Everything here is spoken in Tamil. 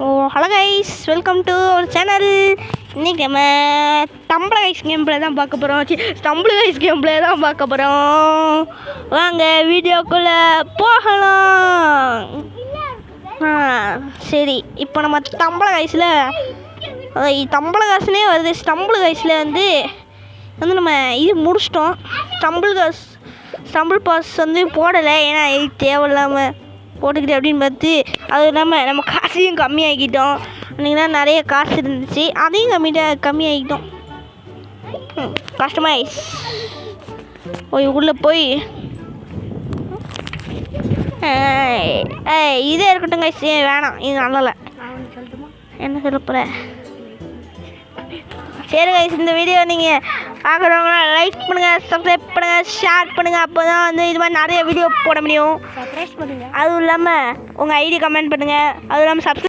Hello guys, welcome to our channel. இன்றைக்கி நம்ம டம்பிள் கைஸ் கேம் பிளே தான் பார்க்க போகிறோம். டம்பிள் கைஸ் கேம் பிளே தான் பார்க்க போகிறோம். வாங்க வீடியோக்குள்ளே போகலாம். சரி, இப்போ நம்ம டம்பிள் கைஸில் டம்பிள் காசுனே வருது. டம்பிள் கைஸில் வந்து நம்ம இது முடிச்சிட்டோம். டம்பிள் பாஸ் வந்து போடலை, ஏன்னா இது தேவையில்லாமல் போட்டுக்கிட்டு அப்படின்னு பார்த்து, அதுவும் இல்லாமல் நம்ம காசையும் கம்மியாக்கிட்டோம். அன்றைக்கெலாம் நிறைய காசு இருந்துச்சு, அதையும் கம்மியாகிட்டோம். கஸ்டமைஸ் உள்ளே போய் இதே இருக்கட்டும் கைஸ், வேணாம், இது நல்லலை. என்ன சொல்ல போகிற? சரி கைஸ், இந்த வீடியோ நீங்கள் பார்க்குறவங்களா லைக் பண்ணுங்கள், சப்ஸ்கிரைப் பண்ணுங்கள், ஷேர் பண்ணுங்கள். அப்போ தான் வந்து இது மாதிரி நிறைய வீடியோ போட முடியும். அதுவும் இல்லாமல் உங்கள் ஐடி கமெண்ட் பண்ணுங்கள். அதுவும் இல்லாமல்